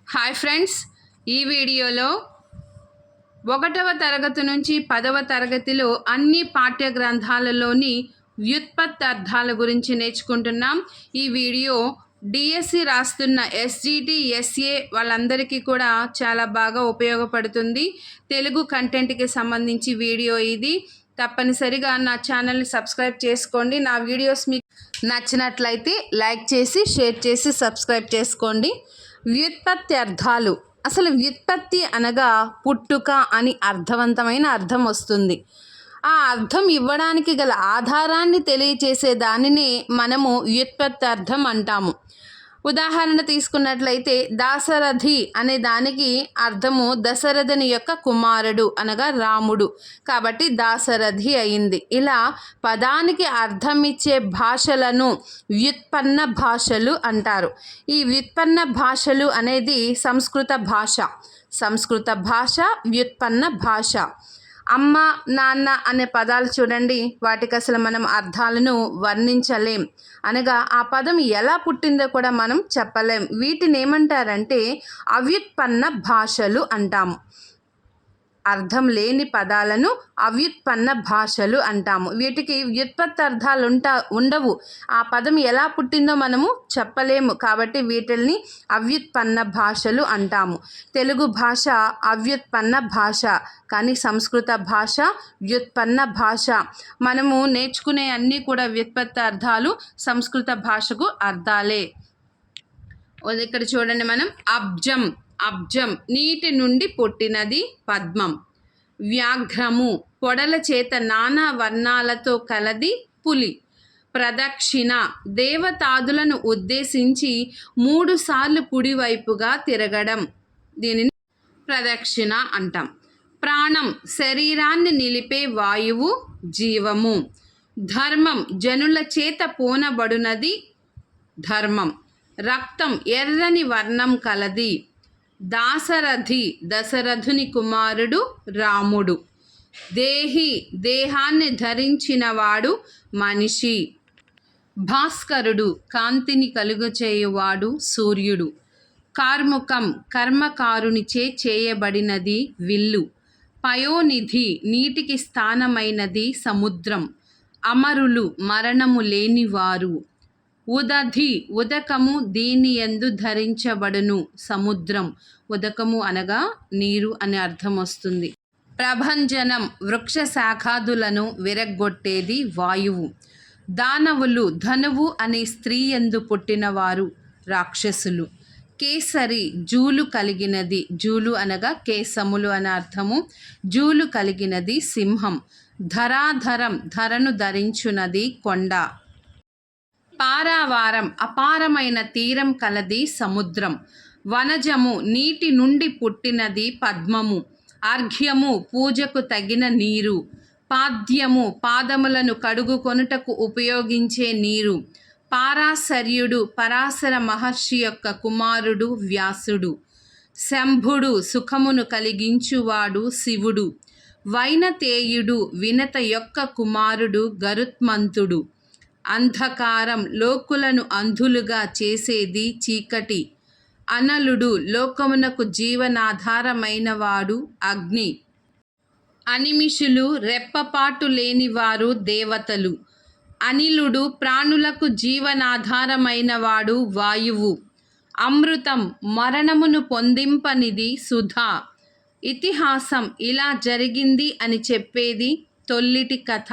Hi friends, ఈ వీడియోలో 1వ తరగతి నుంచి 10వ తరగతిలో అన్ని పాఠ్య గ్రంథాలలోని వ్యుత్పత్తి అర్థాల గురించి నేర్చుకుంటున్నాం. ఈ వీడియో డిఎస్సి రాస్తున్న ఎస్జిటి ఎస్ఏ వాళ్ళందరికీ కూడా చాలా బాగా ఉపయోగపడుతుంది. తెలుగు కంటెంట్కి సంబంధించి వీడియో ఇది. తప్పనిసరిగా నా ఛానల్ని సబ్స్క్రైబ్ చేసుకోండి. నా వీడియోస్ మీకు నచ్చినట్లయితే లైక్ చేసి షేర్ చేసి సబ్స్క్రైబ్ చేసుకోండి. వ్యుత్పత్తి అర్థాలు. అసలు వ్యుత్పత్తి అనగా పుట్టుక అని అర్థవంతమైన అర్థం వస్తుంది. ఆ అర్థం ఇవ్వడానికి గల ఆధారాన్ని తెలియచేసే దానిని మనము వ్యుత్పత్తి అర్థం అంటాము. ఉదాహరణ తీసుకున్నట్లయితే దాశరథి అనే దానికి అర్థము దశరథుని యొక్క కుమారుడు అనగా రాముడు, కాబట్టి దాశరథి అయింది. ఇలా పదానికి అర్థం ఇచ్చే భాషలను వ్యుత్పన్న భాషలు అంటారు. ఈ వ్యుత్పన్న భాషలు అనేది సంస్కృత భాష వ్యుత్పన్న భాష. అమ్మ, నాన్న అనే పదాలు చూడండి, వాటికి అసలు మనం అర్థాలను వర్ణించలేం. అనగా ఆ పదం ఎలా పుట్టిందో కూడా మనం చెప్పలేం. వీటిని ఏమంటారంటే అవ్యుత్పన్న భాషలు అంటాము. అర్థం లేని పదాలను అవ్యుత్పన్న భాషలు అంటాము. వీటికి వ్యుత్పత్తి అర్థాలు ఉండవు. ఆ పదం ఎలా పుట్టిందో మనము చెప్పలేము, కాబట్టి వీటిని అవ్యుత్పన్న భాషలు అంటాము. తెలుగు భాష అవ్యుత్పన్న భాష, కానీ సంస్కృత భాష వ్యుత్పన్న భాష. మనము నేర్చుకునే అన్నీ కూడా వ్యుత్పత్తి అర్థాలు సంస్కృత భాషకు అర్థాలే. ఇక్కడ చూడండి, మనం అబ్జం నీటి నుండి పుట్టినది పద్మం. వ్యాఘ్రము పొడల చేత నానా వర్ణాలతో కలది పులి. ప్రదక్షిణ దేవతాదులను ఉద్దేశించి 3 సార్లు కుడివైపుగా తిరగడం, దీనిని ప్రదక్షిణ అంటాం. ప్రాణం శరీరాన్ని నిలిపే వాయువు జీవము. ధర్మం జనుల చేత పోనబడునది ధర్మం. రక్తం ఎర్రని వర్ణం కలది. దాశరథి దశరథుని కుమారుడు రాముడు. దేహి దేహాన్ని ధరించినవాడు మనిషి. భాస్కరుడు కాంతిని కలుగచేయువాడు సూర్యుడు. కార్ముకం కర్మకారునిచే చేయబడినది విల్లు. పయోనిధి నీటికి స్థానమైనది సముద్రం. అమరులు మరణము లేనివారు. ఉదధి ఉదకము దీనియందు ధరించబడును సముద్రం. ఉదకము అనగా నీరు అనే అర్థం వస్తుంది. ప్రభంజనం వృక్ష శాఖాదులను విరగ్గొట్టేది వాయువు. దానవులు ధనువు అనే స్త్రీ యందు పుట్టినవారు రాక్షసులు. కేసరి జూలు కలిగినది. జూలు అనగా కేశములు అనే అర్థము. జూలు కలిగినది సింహం. ధరాధరం ధరను ధరించున్నది కొండ. పారావారం అపారమైన తీరం కలది సముద్రం. వనజము నీటి నుండి పుట్టినది పద్మము. అర్ఘ్యము పూజకు తగిన నీరు. పాద్యము పాదములను కడుగుకొనుటకు ఉపయోగించే నీరు. పారాశర్యుడు పరాశర మహర్షి యొక్క కుమారుడు వ్యాసుడు. శంభుడు సుఖమును కలిగించువాడు శివుడు. వైనతేయుడు వినత యొక్క కుమారుడు గరుత్మంతుడు. అంధకారం లోకులను అంధులుగా చేసేది చీకటి. అనలుడు లోకమునకు జీవనాధారమైనవాడు అగ్ని. అనిమిషులు రెప్పపాటు లేనివారు దేవతలు. అనిలుడు ప్రాణులకు జీవనాధారమైనవాడు వాయువు. అమృతం మరణమును పొందింపనిది సుధా. ఇతిహాసం ఇలా జరిగింది అని చెప్పేది తొల్లిటి కథ.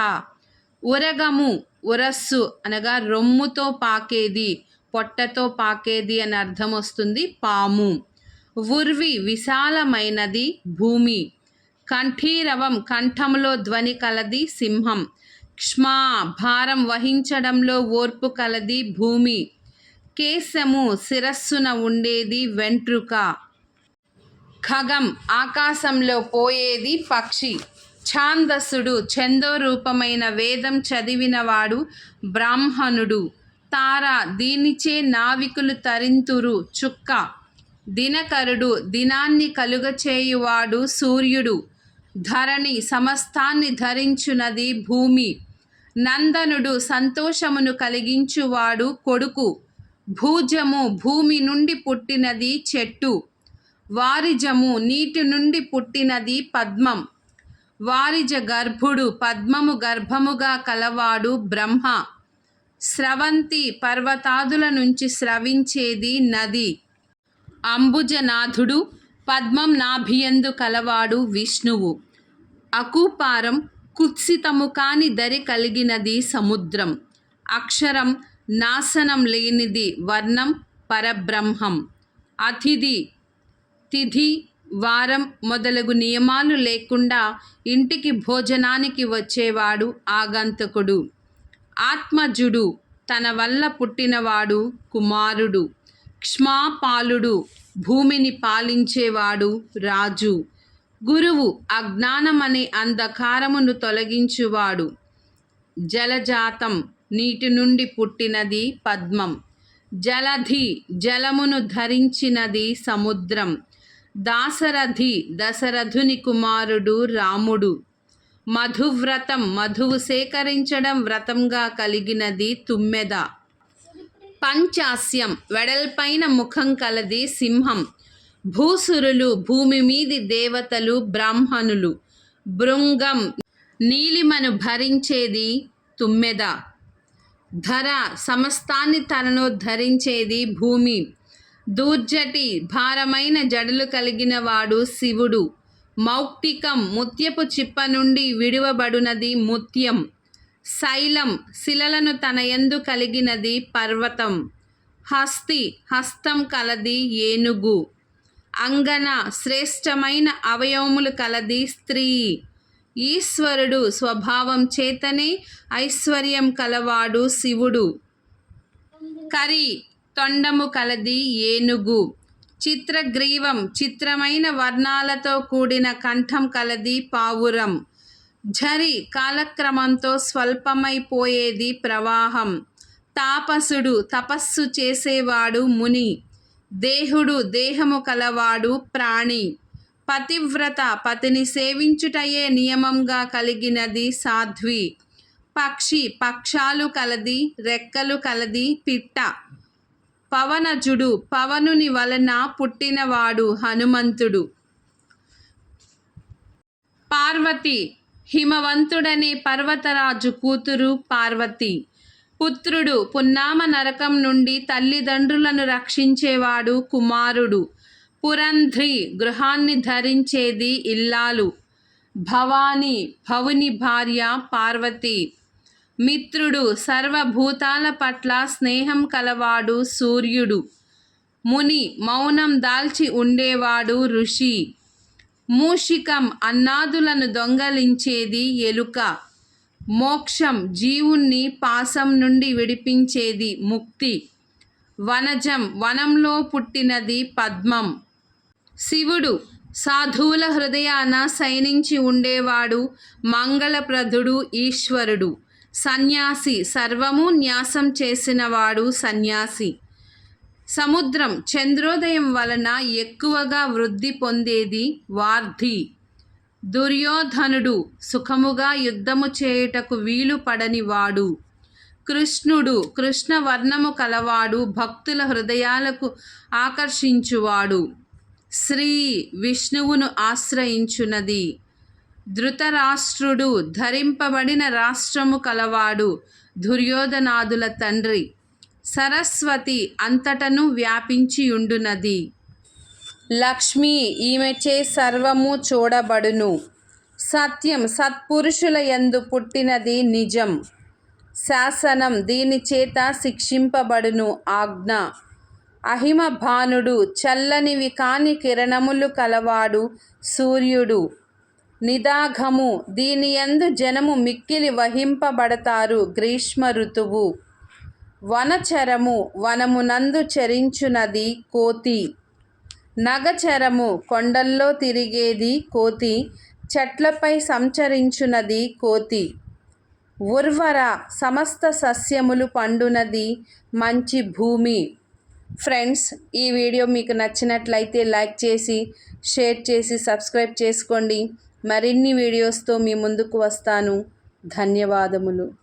ఉరగము ఉరస్సు అనగా రొమ్ముతో పాకేది, పొట్టతో పాకేది అని అర్థం వస్తుంది పాము. ఉర్వి విశాలమైనది భూమి. కంఠీరవం కంఠంలో ధ్వని కలది సింహం. క్ష్మా భారం వహించడంలో ఓర్పు కలది భూమి. కేశము శిరస్సున ఉండేది వెంట్రుక. ఖగం ఆకాశంలో పోయేది పక్షి. ఛాందసుడు ఛందో రూపమైన వేదం చదివినవాడు బ్రాహ్మణుడు. తార దీనిచే నావికులు తరింతురు చుక్క. దినకరుడు దినాన్ని కలుగచేయువాడు సూర్యుడు. ధరణి సమస్తాన్ని ధరించునది భూమి. నందనుడు సంతోషమును కలిగించువాడు కొడుకు. భూజము భూమి నుండి పుట్టినది చెట్టు. వారిజము నీటి నుండి పుట్టినది పద్మం. వారిజ గర్భుడు పద్మము గర్భముగా కలవాడు బ్రహ్మ. స్రవంతి పర్వతాదుల నుంచి స్రవించేది నది. అంబుజనాథుడు పద్మం నాభియందు కలవాడు విష్ణువు. అకూపారం కుత్సితము కాని దరి కలిగినది సముద్రం. అక్షరం నాశనం లేనిది వర్ణం పరబ్రహ్మం. అతిథి తిథి వారం మొదలగు నియమాలు లేకుండా ఇంటికి భోజనానికి వచ్చేవాడు ఆగంతకుడు. ఆత్మజుడు తన వల్ల పుట్టినవాడు కుమారుడు. క్ష్మాపాలుడు భూమిని పాలించేవాడు రాజు. గురువు అజ్ఞానమనే అంధకారమును తొలగించువాడు. జలజాతం నీటి నుండి పుట్టినది పద్మం. జలధి జలమును ధరించినది సముద్రం. దాశరథి దశరథుని కుమారుడు రాముడు. మధువ్రతం మధువు సేకరించడం వ్రతంగా కలిగినది తుమ్మెద. పంచాస్యం వెడల్పైన ముఖం కలది సింహం. భూసురులు భూమి మీది దేవతలు బ్రాహ్మణులు. భృంగం నీలిమను భరించేది తుమ్మెద. ధర సమస్తాన్ని తనలో ధరించేది భూమి. దూర్జటి భారమైన జడలు కలిగిన వాడు శివుడు. మౌక్తికం ముత్యపు చిప్ప నుండి విడువబడునది ముత్యం. శైలం శిలలను తన యందు కలిగినది పర్వతం. హస్తి హస్తం కలది ఏనుగు. అంగన శ్రేష్టమైన అవయవములు కలది స్త్రీ. ఈశ్వరుడు స్వభావం చేతనే ఐశ్వర్యం కలవాడు శివుడు. కరి తొండము కలది ఏనుగు. చిత్రగ్రీవం చిత్రమైన వర్ణాలతో కూడిన కంఠం కలది పావురం. ఝరి కాలక్రమంతో స్వల్పమైపోయేది ప్రవాహం. తాపసుడు తపస్సు చేసేవాడు ముని. దేహుడు దేహము కలవాడు ప్రాణి. పతివ్రత పతిని సేవించుటయే నియమంగా కలిగినది సాధ్వి. పక్షి పక్షాలు కలది రెక్కలు కలది పిట్ట. పవనజుడు పవనుని వలన పుట్టినవాడు హనుమంతుడు. పార్వతి హిమవంతుడనే పర్వతరాజు కూతురు పార్వతి. పుత్రుడు పున్నామ నరకం నుండి తల్లిదండ్రులను రక్షించేవాడు కుమారుడు. పురంధ్రి గృహాన్ని ధరించేది ఇల్లాలు. భవాని భవుని భార్య పార్వతి. మిత్రుడు సర్వభూతాల పట్ల స్నేహం కలవాడు సూర్యుడు. ముని మౌనం దాల్చి ఉండేవాడు ఋషి. మూషికం అన్నాదులను దొంగలించేది ఎలుక. మోక్షం జీవుణ్ణి పాశం నుండి విడిపించేది ముక్తి. వనజం వనంలో పుట్టినది పద్మం. శివుడు సాధువుల హృదయాన శయనించి ఉండేవాడు మంగళప్రదుడు ఈశ్వరుడు. సన్యాసి సర్వము న్యాసం చేసినవాడు సన్యాసి. సముద్రం చంద్రోదయం వలన ఎక్కువగా వృద్ధి పొందేది వార్ధి. దుర్యోధనుడు సుఖముగా యుద్ధము చేయుటకు వీలు పడనివాడు. కృష్ణుడు కృష్ణవర్ణము కలవాడు భక్తుల హృదయాలకు ఆకర్షించువాడు. శ్రీ విష్ణువును ఆశ్రయించునది. ధృతరాష్ట్రుడు ధరింపబడిన రాష్ట్రము కలవాడు దుర్యోధనాదుల తండ్రి. సరస్వతి అంతటను వ్యాపించియుండునది. లక్ష్మి ఈమెచే సర్వము చూడబడును. సత్యం సత్పురుషుల యందు పుట్టినది నిజం. శాసనం దీని చేత శిక్షింపబడును ఆజ్ఞ. అహిమభానుడు చల్లనివి కాని కిరణములు కలవాడు సూర్యుడు. నిదాఘము దీనియందు జనము మిక్కిలి వహింపబడతారు గ్రీష్మ ఋతువు. వనచరము వనమునందు చరించునది కోతి. నగచరము కొండల్లో తిరిగేది కోతి. చెట్లపై సంచరించునది కోతి. ఉర్వర సమస్త సస్యములు పండునది మంచి భూమి. ఫ్రెండ్స్, ఈ వీడియో మీకు నచ్చినట్లయితే లైక్ చేసి షేర్ చేసి సబ్స్క్రైబ్ చేసుకోండి. మరిన్ని వీడియోస్తో మీ ముందుకు వస్తాను. ధన్యవాదములు.